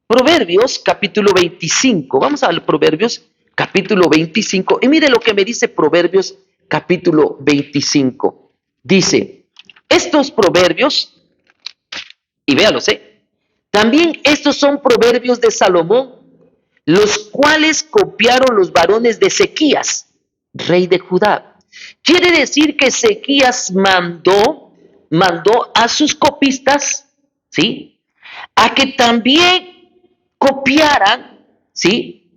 Proverbios capítulo 25. Vamos a ver Proverbios capítulo 25. Y mire lo que me dice Proverbios capítulo 25. Dice, estos proverbios, y véalos, también estos son proverbios de Salomón, los cuales copiaron los varones de Ezequías, rey de Judá. Quiere decir que Ezequías mandó a sus copistas, ¿sí? A que también copiaran, ¿sí?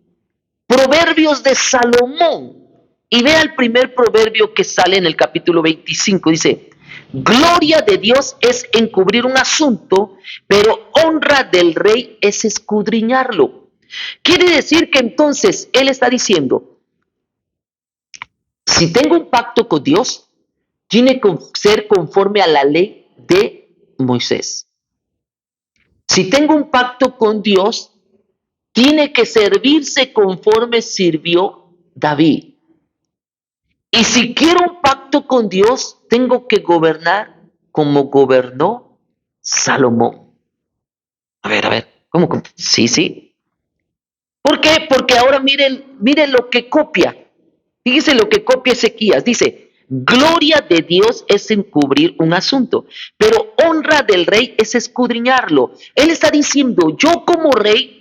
Proverbios de Salomón. Y vea el primer proverbio que sale en el capítulo 25. Dice, gloria de Dios es encubrir un asunto, pero honra del rey es escudriñarlo. Quiere decir que entonces él está diciendo, si tengo un pacto con Dios, tiene que ser conforme a la ley de Moisés. Si tengo un pacto con Dios, tiene que servirse conforme sirvió David. Y si quiero un pacto con Dios, tengo que gobernar como gobernó Salomón. A ver, ¿cómo? Sí. ¿Por qué? Porque ahora miren lo que copia. Fíjese lo que copia Ezequías. Dice, gloria de Dios es encubrir un asunto, pero honra del rey es escudriñarlo. Él está diciendo, yo como rey,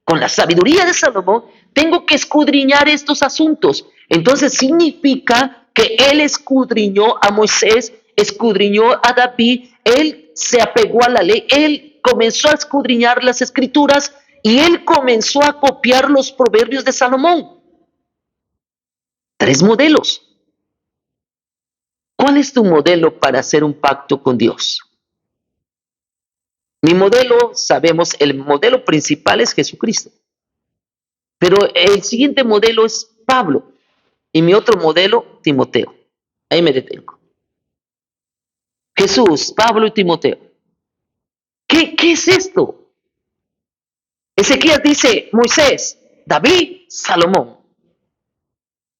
con la sabiduría de Salomón, tengo que escudriñar estos asuntos. Entonces significa que él escudriñó a Moisés, escudriñó a David, él se apegó a la ley, él comenzó a escudriñar las escrituras y él comenzó a copiar los proverbios de Salomón. 3 modelos. ¿Cuál es tu modelo para hacer un pacto con Dios? Mi modelo, sabemos, el modelo principal es Jesucristo. Pero el siguiente modelo es Pablo. Y mi otro modelo, Timoteo. Ahí me detengo. Jesús, Pablo y Timoteo. ¿Qué es esto? Ezequías dice, Moisés, David, Salomón.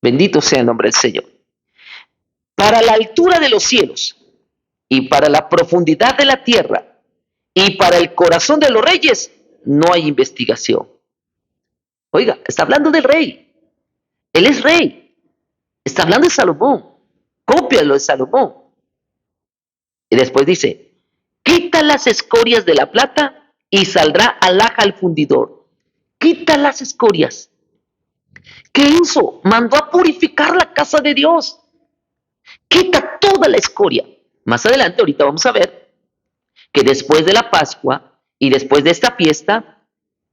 Bendito sea el nombre del Señor. Para la altura de los cielos y para la profundidad de la tierra y para el corazón de los reyes no hay investigación. Oiga, está hablando del rey. Él es rey. Está hablando de Salomón. Cópialo de Salomón. Y después dice, quita las escorias de la plata y saldrá alhaja al fundidor. Quita las escorias. ¿Qué hizo? Mandó a purificar la casa de Dios. Quita toda la escoria. Más adelante, ahorita vamos a ver que después de la Pascua y después de esta fiesta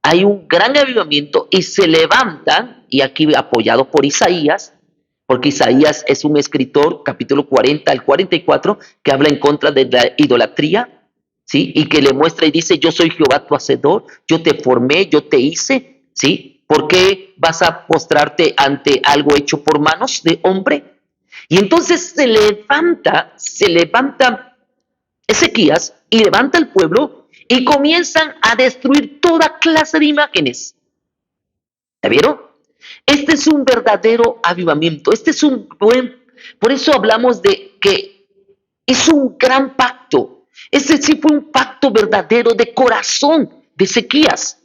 hay un gran avivamiento y se levantan, y aquí apoyado por Isaías, porque Isaías es un escritor, capítulo 40 al 44, que habla en contra de la idolatría, ¿sí? Y que le muestra y dice, yo soy Jehová tu hacedor, yo te formé, yo te hice, ¿sí? ¿Por qué vas a postrarte ante algo hecho por manos de hombre? Y entonces se levanta Ezequías y levanta el pueblo y comienzan a destruir toda clase de imágenes. ¿Ya vieron? Este es un verdadero avivamiento. Por eso hablamos de que es un gran pacto. Este sí fue un pacto verdadero de corazón de Ezequías.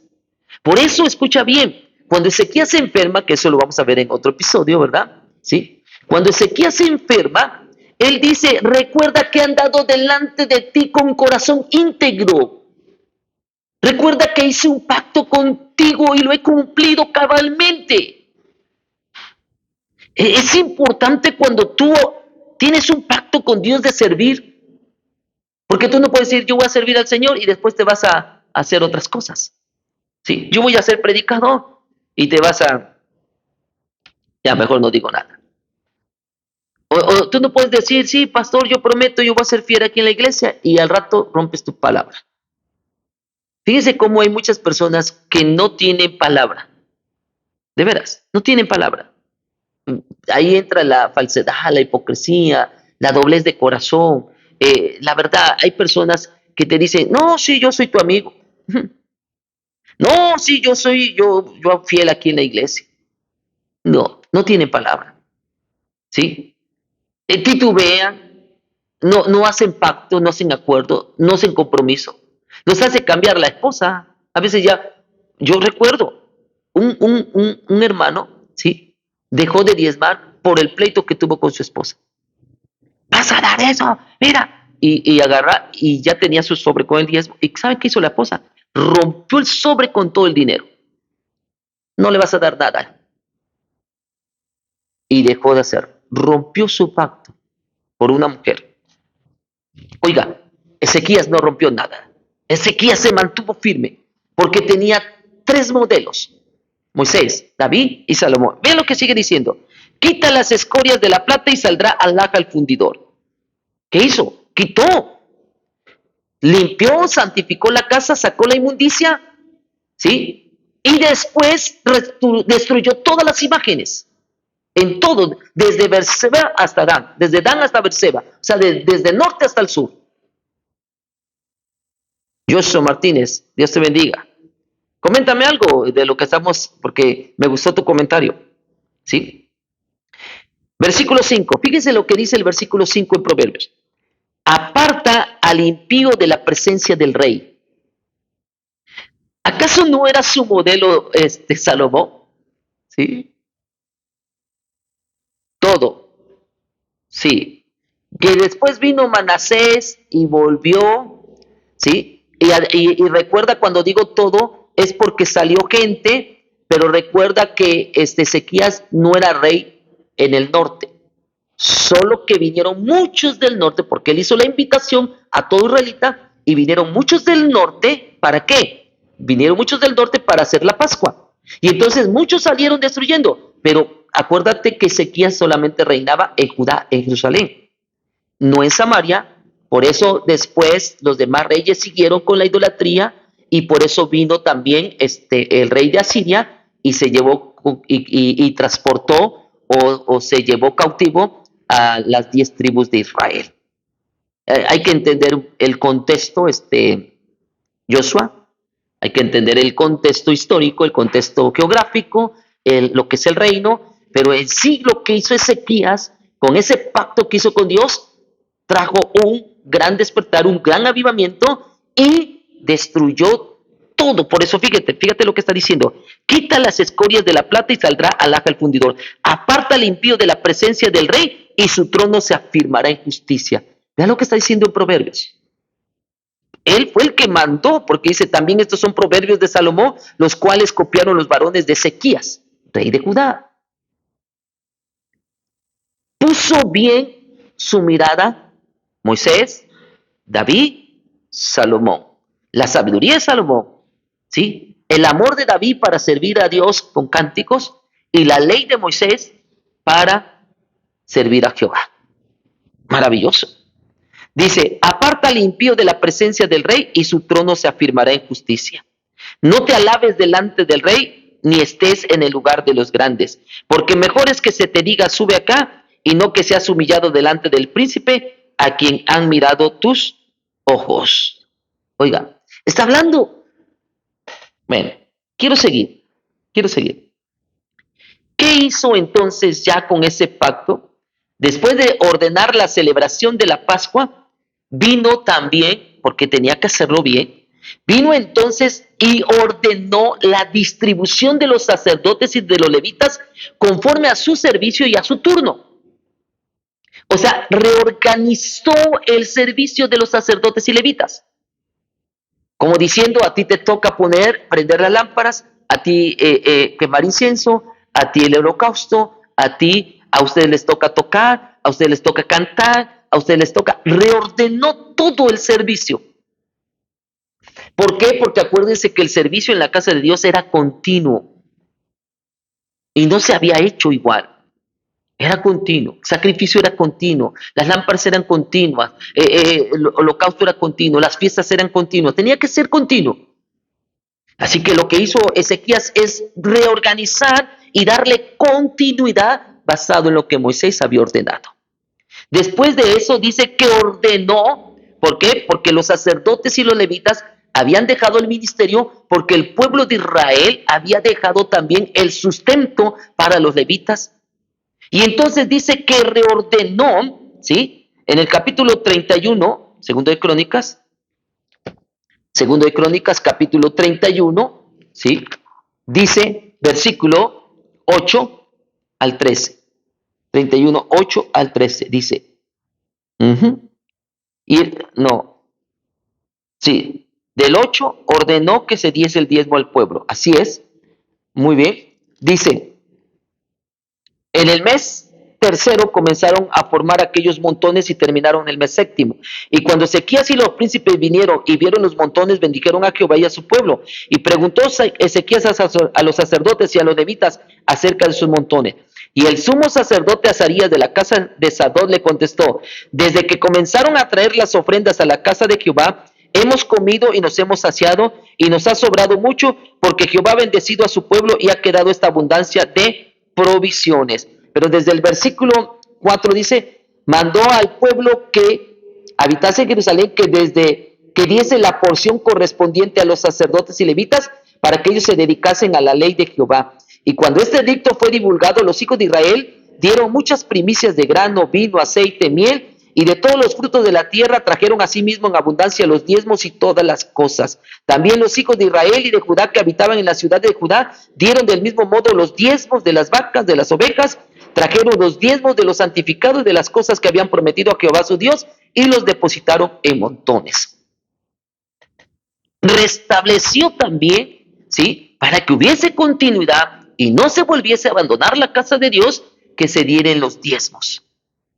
Por eso, escucha bien, cuando Ezequías se enferma, que eso lo vamos a ver en otro episodio, ¿verdad? ¿Sí? Cuando Ezequías se enferma, él dice, recuerda que he andado delante de ti con corazón íntegro. Recuerda que hice un pacto contigo y lo he cumplido cabalmente. Es importante cuando tú tienes un pacto con Dios de servir, porque tú no puedes decir, yo voy a servir al Señor y después te vas a hacer otras cosas. Sí, yo voy a ser predicador y te vas a... Ya, mejor no digo nada. O tú no puedes decir, sí, pastor, yo prometo, yo voy a ser fiel aquí en la iglesia y al rato rompes tu palabra. Fíjese cómo hay muchas personas que no tienen palabra. De veras, no tienen palabra. Ahí entra la falsedad, la hipocresía, la doblez de corazón. La verdad, hay personas que te dicen, no, sí, yo soy tu amigo. No, sí, yo fiel aquí en la iglesia. No, no tienen palabra. ¿Sí? Titubean, no hacen pacto, no hacen acuerdo, no hacen compromiso. Nos hace cambiar la esposa. A veces ya, yo recuerdo, un hermano, ¿sí? Dejó de diezmar por el pleito que tuvo con su esposa. Vas a dar eso, mira. Y agarra, y ya tenía su sobre con el diezmo. ¿Y saben qué hizo la esposa? Rompió el sobre con todo el dinero. No le vas a dar nada. Y dejó de hacer. Rompió su pacto por una mujer. Oiga, Ezequías no rompió nada. Ezequías se mantuvo firme porque tenía tres modelos: Moisés, David y Salomón. Vean lo que sigue diciendo. Quita las escorias de la plata y saldrá alhaja al fundidor. ¿Qué hizo? Quitó, limpió, santificó la casa, sacó la inmundicia, ¿sí? Y después destruyó todas las imágenes. En todo, desde Berseba hasta Dan, desde Dan hasta Berseba, o sea, desde el norte hasta el sur. Joshua Martínez, Dios te bendiga. Coméntame algo de lo que estamos, porque me gustó tu comentario. ¿Sí? Versículo 5. Fíjense lo que dice el versículo 5 en Proverbios. Aparta al impío de la presencia del rey. ¿Acaso no era su modelo Salomón? ¿Sí? Todo. Sí. Que después vino Manasés y volvió. ¿Sí? Y recuerda, cuando digo todo, es porque salió gente, pero recuerda que Ezequías no era rey en el norte, solo que vinieron muchos del norte, porque él hizo la invitación a todo israelita, y vinieron muchos del norte. ¿Para qué? Vinieron muchos del norte para hacer la Pascua, y entonces muchos salieron destruyendo, pero acuérdate que Ezequías solamente reinaba en Judá, en Jerusalén, no en Samaria. Por eso después los demás reyes siguieron con la idolatría, y por eso vino también el rey de Asiria y se llevó y transportó o se llevó cautivo a las 10 tribus de Israel. Hay que entender el contexto, Joshua, hay que entender el contexto histórico, el contexto geográfico, lo que es el reino, pero en sí lo que hizo Ezequías con ese pacto que hizo con Dios trajo un gran despertar, un gran avivamiento, y destruyó todo. Por eso fíjate lo que está diciendo. Quita las escorias de la plata y saldrá alhaja al fundidor. Aparta al impío de la presencia del rey y su trono se afirmará en justicia. Vean lo que está diciendo en Proverbios. Él fue el que mandó, porque dice también estos son proverbios de Salomón, los cuales copiaron los varones de Ezequías, rey de Judá. Puso bien su mirada Moisés, David, Salomón. La sabiduría de Salomón, ¿sí? El amor de David para servir a Dios con cánticos, y la ley de Moisés para servir a Jehová. Maravilloso. Dice, aparta al impío de la presencia del rey y su trono se afirmará en justicia. No te alabes delante del rey, ni estés en el lugar de los grandes, porque mejor es que se te diga sube acá, y no que seas humillado delante del príncipe a quien han mirado tus ojos. Oiga, está hablando. Bueno, quiero seguir. ¿Qué hizo entonces ya con ese pacto? Después de ordenar la celebración de la Pascua, vino también, porque tenía que hacerlo bien, Vino entonces y ordenó la distribución de los sacerdotes y de los levitas conforme a su servicio y a su turno. O sea, reorganizó el servicio de los sacerdotes y levitas. Como diciendo, a ti te toca prender las lámparas, a ti quemar incienso, a ti el holocausto, a ustedes les toca tocar, a ustedes les toca cantar, a ustedes les toca. Reordenó todo el servicio. ¿Por qué? Porque acuérdense que el servicio en la casa de Dios era continuo y no se había hecho igual. Era continuo, el sacrificio era continuo, las lámparas eran continuas, el holocausto era continuo, las fiestas eran continuas, tenía que ser continuo. Así que lo que hizo Ezequías es reorganizar y darle continuidad basado en lo que Moisés había ordenado. Después de eso dice que ordenó, ¿por qué? Porque los sacerdotes y los levitas habían dejado el ministerio porque el pueblo de Israel había dejado también el sustento para los levitas. Y entonces dice que reordenó, ¿sí? En el capítulo 31, segundo de Crónicas, capítulo 31, ¿sí? Dice, versículo 8 al 13. 31, 8 al 13, dice. Y no, sí, del 8 ordenó que se diese el diezmo al pueblo. Así es, muy bien. Dice, en el mes tercero comenzaron a formar aquellos montones y terminaron el mes séptimo. Y cuando Ezequías y los príncipes vinieron y vieron los montones, bendijeron a Jehová y a su pueblo. Y preguntó Ezequías a los sacerdotes y a los levitas acerca de sus montones. Y el sumo sacerdote Azarías de la casa de Sadok le contestó, desde que comenzaron a traer las ofrendas a la casa de Jehová, hemos comido y nos hemos saciado y nos ha sobrado mucho, porque Jehová ha bendecido a su pueblo y ha quedado esta abundancia de provisiones. Pero desde el versículo 4 dice, mandó al pueblo que habitase en Jerusalén, que diese la porción correspondiente a los sacerdotes y levitas, para que ellos se dedicasen a la ley de Jehová. Y cuando este edicto fue divulgado, los hijos de Israel dieron muchas primicias de grano, vino, aceite, miel, y de todos los frutos de la tierra trajeron asimismo en abundancia los diezmos y todas las cosas. También los hijos de Israel y de Judá que habitaban en la ciudad de Judá dieron del mismo modo los diezmos de las vacas, de las ovejas, trajeron los diezmos de los santificados y de las cosas que habían prometido a Jehová su Dios y los depositaron en montones. Restableció también, ¿sí? Para que hubiese continuidad y no se volviese a abandonar la casa de Dios, que se dieran los diezmos,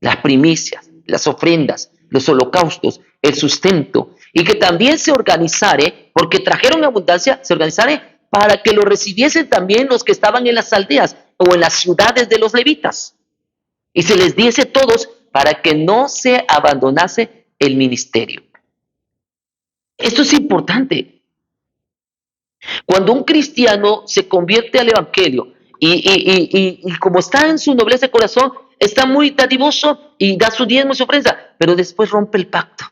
las primicias, las ofrendas, los holocaustos, el sustento, y que también se organizare, porque trajeron abundancia, se organizare para que lo recibiesen también los que estaban en las aldeas o en las ciudades de los levitas, y se les diese todos para que no se abandonase el ministerio. Esto es importante. Cuando un cristiano se convierte al evangelio y como está en su nobleza de corazón, está muy dadivoso y da su diezmo y su ofrenda, pero después rompe el pacto.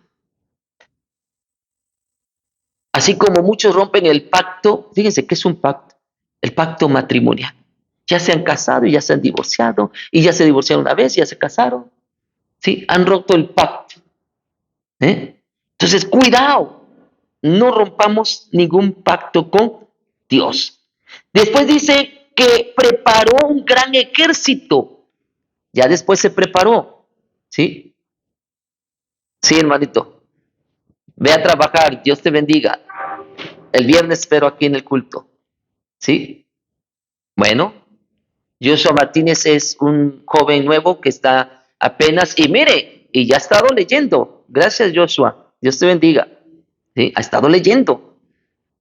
Así como muchos rompen el pacto, fíjense que es un pacto, el pacto matrimonial. Ya se han casado y ya se han divorciado, y ya se divorciaron una vez, y ya se casaron. ¿Sí? Han roto el pacto. Entonces, cuidado, no rompamos ningún pacto con Dios. Después dice que preparó un gran ejército. Ya después se preparó. ¿Sí? Sí, hermanito. Ve a trabajar, Dios te bendiga. El viernes espero aquí en el culto. ¿Sí? Bueno, Joshua Martínez es un joven nuevo que está apenas, y mire, y ya ha estado leyendo. Gracias, Joshua. Dios te bendiga. ¿Sí? Ha estado leyendo.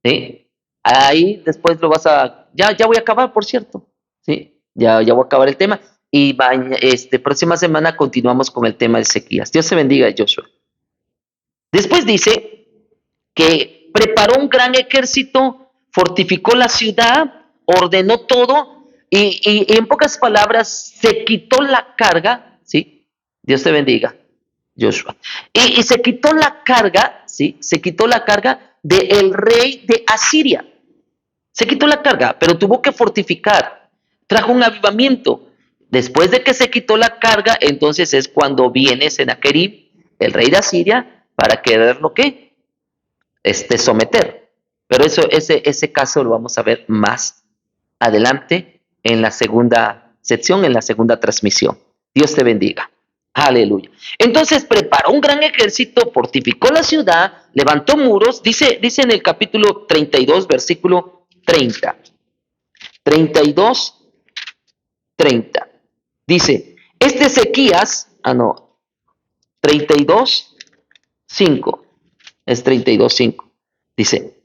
¿Sí? Ahí después lo vas a... Ya voy a acabar, por cierto. ¿Sí? Ya voy a acabar el tema. Y próxima semana continuamos con el tema de sequías. Dios te bendiga, Joshua. Después dice que preparó un gran ejército, fortificó la ciudad, ordenó todo y en pocas palabras se quitó la carga, ¿sí? Dios te bendiga, Joshua. Y se quitó la carga, ¿sí? Se quitó la carga del rey de Asiria. Se quitó la carga, pero tuvo que fortificar. Trajo un avivamiento. Después de que se quitó la carga, entonces es cuando viene Sennacherib, el rey de Asiria, para quererlo, ¿qué? someter. Pero ese caso lo vamos a ver más adelante en la segunda sección, en la segunda transmisión. Dios te bendiga. Aleluya. Entonces preparó un gran ejército, fortificó la ciudad, levantó muros, dice en el capítulo 32, versículo 30. 32, 30. Dice, Ezequías, 32, 5. Es 32, 5. Dice,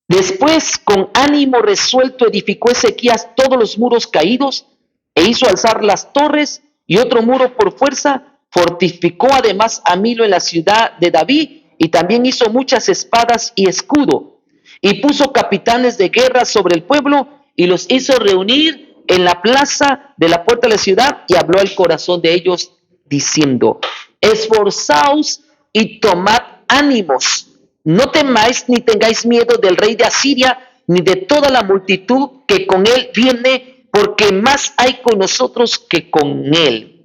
después, con ánimo resuelto, edificó Ezequías todos los muros caídos e hizo alzar las torres y otro muro por fuerza. Fortificó además a Milo en la ciudad de David y también hizo muchas espadas y escudo. Y puso capitanes de guerra sobre el pueblo y los hizo reunir en la plaza de la puerta de la ciudad y habló al corazón de ellos diciendo, esforzaos y tomad ánimos. No temáis ni tengáis miedo del rey de Asiria, ni de toda la multitud que con él viene, porque más hay con nosotros que con él.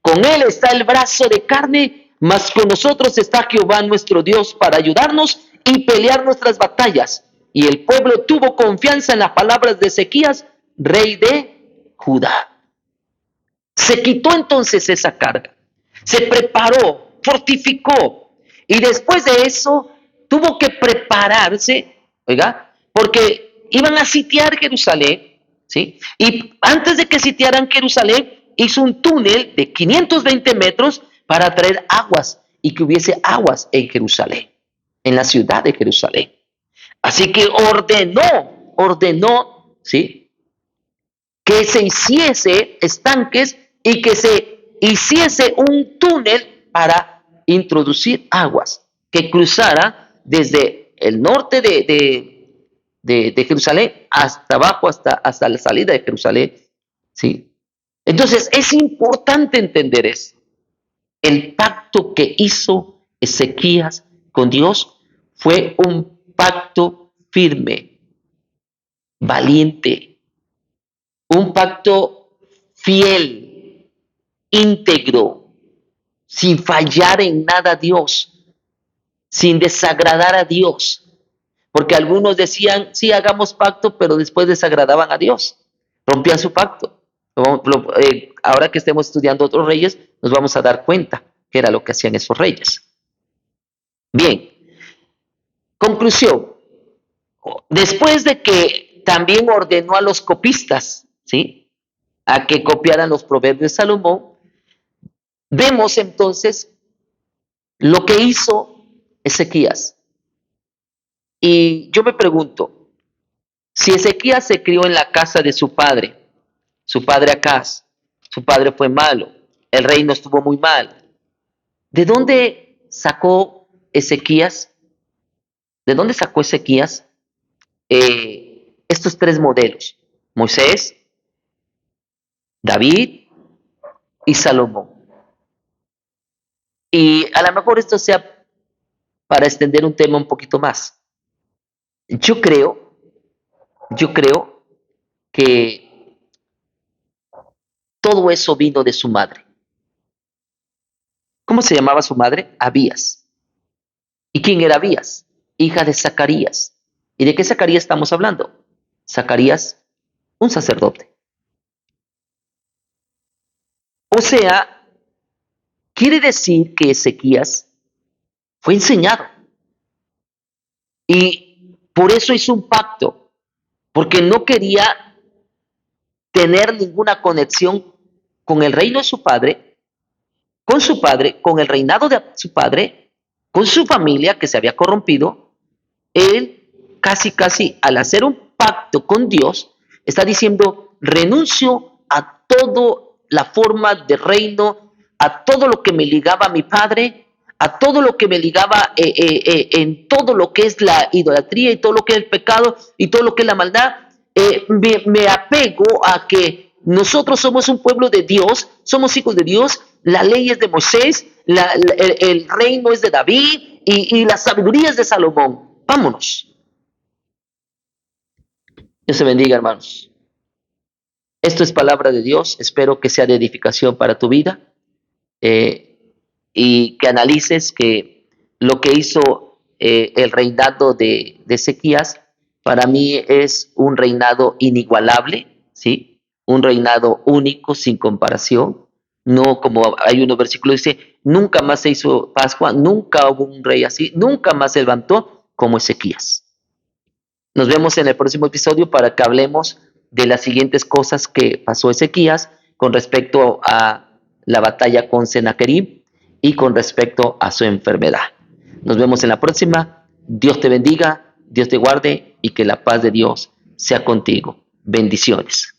Con él está el brazo de carne, mas con nosotros está Jehová nuestro Dios para ayudarnos y pelear nuestras batallas. Y el pueblo tuvo confianza en las palabras de Ezequías, rey de Judá. Se quitó entonces esa carga, se preparó, fortificó y después de eso tuvo que prepararse, oiga, porque iban a sitiar Jerusalén, ¿sí? Y antes de que sitiaran Jerusalén, hizo un túnel de 520 metros para traer aguas y que hubiese aguas en Jerusalén, en la ciudad de Jerusalén. Así que ordenó, ¿sí?, que se hiciese estanques y que se hiciese un túnel para introducir aguas que cruzara desde el norte de Jerusalén hasta abajo, hasta la salida de Jerusalén. ¿Sí? Entonces es importante entender eso. El pacto que hizo Ezequías con Dios fue un pacto firme, valiente, un pacto fiel, íntegro, sin fallar en nada a Dios, sin desagradar a Dios. Porque algunos decían, sí, hagamos pacto, pero después desagradaban a Dios, rompían su pacto. Ahora que estemos estudiando otros reyes, nos vamos a dar cuenta que era lo que hacían esos reyes. Bien, conclusión. Después de que también ordenó a los copistas, ¿sí?, a que copiaran los proverbios de Salomón, vemos entonces lo que hizo Ezequías. Y yo me pregunto, si Ezequías se crió en la casa de su padre Acaz, su padre fue malo, el reino estuvo muy mal, ¿de dónde sacó Ezequías? ¿De dónde sacó Ezequías estos tres modelos? Moisés, David y Salomón. Y a lo mejor esto sea para extender un tema un poquito más. Yo creo que todo eso vino de su madre. ¿Cómo se llamaba su madre? Abías. ¿Y quién era Abías? Hija de Zacarías. ¿Y de qué Zacarías estamos hablando? Zacarías, un sacerdote. O sea, quiere decir que Ezequías fue enseñado. Y por eso hizo un pacto, porque no quería tener ninguna conexión con el reino de su padre, con el reinado de su padre, con su familia que se había corrompido. Él casi al hacer un pacto con Dios, está diciendo, renuncio a toda la forma de reino, a todo lo que me ligaba a mi padre, a todo lo que me ligaba en todo lo que es la idolatría y todo lo que es el pecado y todo lo que es la maldad. Me apego a que nosotros somos un pueblo de Dios, somos hijos de Dios, la ley es de Moisés, el reino es de David y la sabiduría es de Salomón. Vámonos. Dios te bendiga, hermanos. Esto es palabra de Dios. Espero que sea de edificación para tu vida y que analices que lo que hizo el reinado de Ezequías para mí es un reinado inigualable, ¿sí? Un reinado único, sin comparación. No como hay unos versículos que dice, nunca más se hizo Pascua, nunca hubo un rey así, nunca más se levantó como Ezequías. Nos vemos en el próximo episodio para que hablemos de las siguientes cosas que pasó Ezequías con respecto a la batalla con Sennacherib y con respecto a su enfermedad. Nos vemos en la próxima. Dios te bendiga, Dios te guarde y que la paz de Dios sea contigo. Bendiciones.